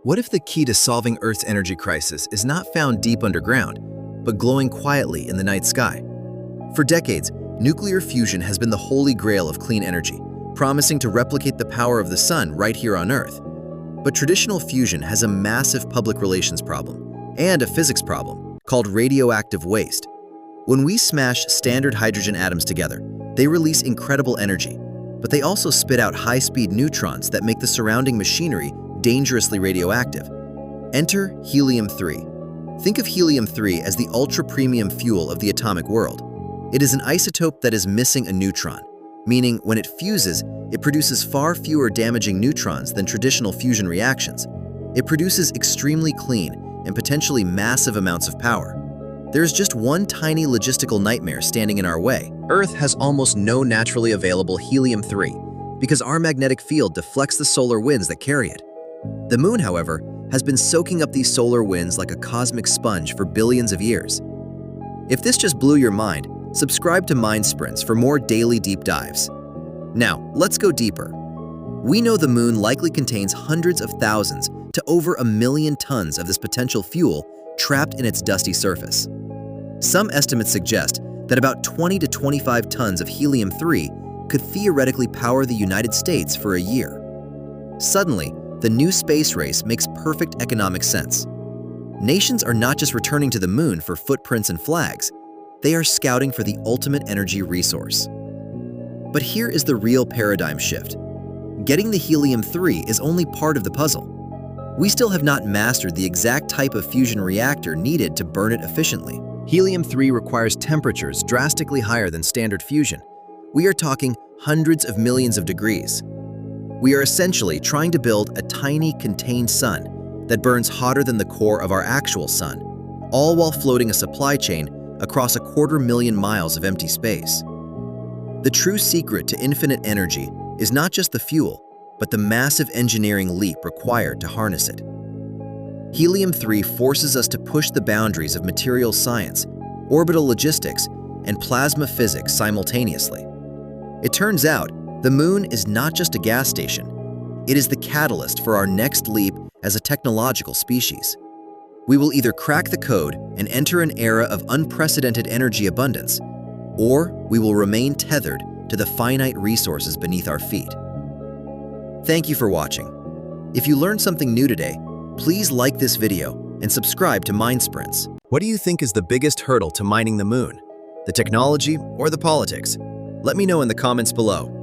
What if the key to solving Earth's energy crisis is not found deep underground, but glowing quietly in the night sky? For decades, nuclear fusion has been the holy grail of clean energy, promising to replicate the power of the sun right here on Earth. But traditional fusion has a massive public relations problem and a physics problem called radioactive waste. When we smash standard hydrogen atoms together, they release incredible energy, but they also spit out high-speed neutrons that make the surrounding machinery dangerously radioactive. Enter helium-3. Think of helium-3 as the ultra-premium fuel of the atomic world. It is an isotope that is missing a neutron, meaning when it fuses, it produces far fewer damaging neutrons than traditional fusion reactions. It produces extremely clean and potentially massive amounts of power. There is just one tiny logistical nightmare standing in our way. Earth has almost no naturally available helium-3 because our magnetic field deflects the solar winds that carry it. The moon, however, has been soaking up these solar winds like a cosmic sponge for billions of years. If this just blew your mind, subscribe to Mind Sprints for more daily deep dives. Now, let's go deeper. We know the moon likely contains hundreds of thousands to over 1 million tons of this potential fuel trapped in its dusty surface. Some estimates suggest that about 20 to 25 tons of helium-3 could theoretically power the United States for a year. Suddenly, the new space race makes perfect economic sense. Nations are not just returning to the moon for footprints and flags, they are scouting for the ultimate energy resource. But here is the real paradigm shift. Getting the helium-3 is only part of the puzzle. We still have not mastered the exact type of fusion reactor needed to burn it efficiently. Helium-3 requires temperatures drastically higher than standard fusion. We are talking hundreds of millions of degrees. We are essentially trying to build a tiny contained sun that burns hotter than the core of our actual sun, all while floating a supply chain across 250,000 miles of empty space. The true secret to infinite energy is not just the fuel, but the massive engineering leap required to harness it. Helium-3 forces us to push the boundaries of materials science, orbital logistics, and plasma physics simultaneously. It turns out, the moon is not just a gas station. It is the catalyst for our next leap as a technological species. We will either crack the code and enter an era of unprecedented energy abundance, or we will remain tethered to the finite resources beneath our feet. Thank you for watching. If you learned something new today, please like this video and subscribe to Mind Sprints. What do you think is the biggest hurdle to mining the moon? The technology or the politics? Let me know in the comments below.